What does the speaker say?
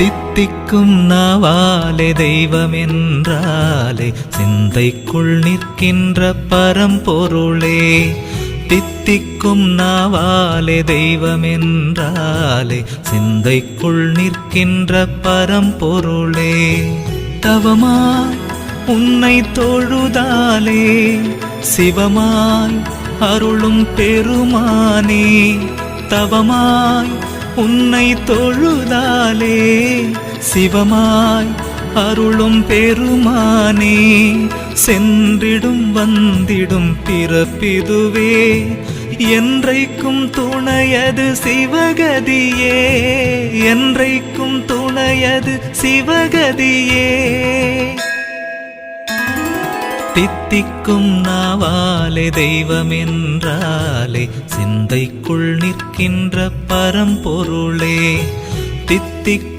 தித்திக்கும் நாவாலே தெய்வம் என்றாலே சிந்தைக்குள் நிற்கின்ற பரம்பொருளே. தித்திக்கும் நாவாலே தெய்வம் என்றாலே சிந்தைக்குள் நிற்கின்ற பரம்பொருளே. தவமாய் உன்னை தொழுதாலே சிவமாய் அருளும் பெருமானே. தவமாய் உன்னை தொழுதாலே சிவமாய் அருளும் பெருமானே. சென்றிடும் வந்திடும் பிறப்பிதுவே என்றைக்கும் துணையது சிவகதியே. என்றைக்கும் துணையது சிவகதியே. தித்திக்கும் நாவாலே தெய்வம் என்றாலே சிந்தைக்குள் நிற்கின்ற பரம்பொருளே. தித்திக்கும்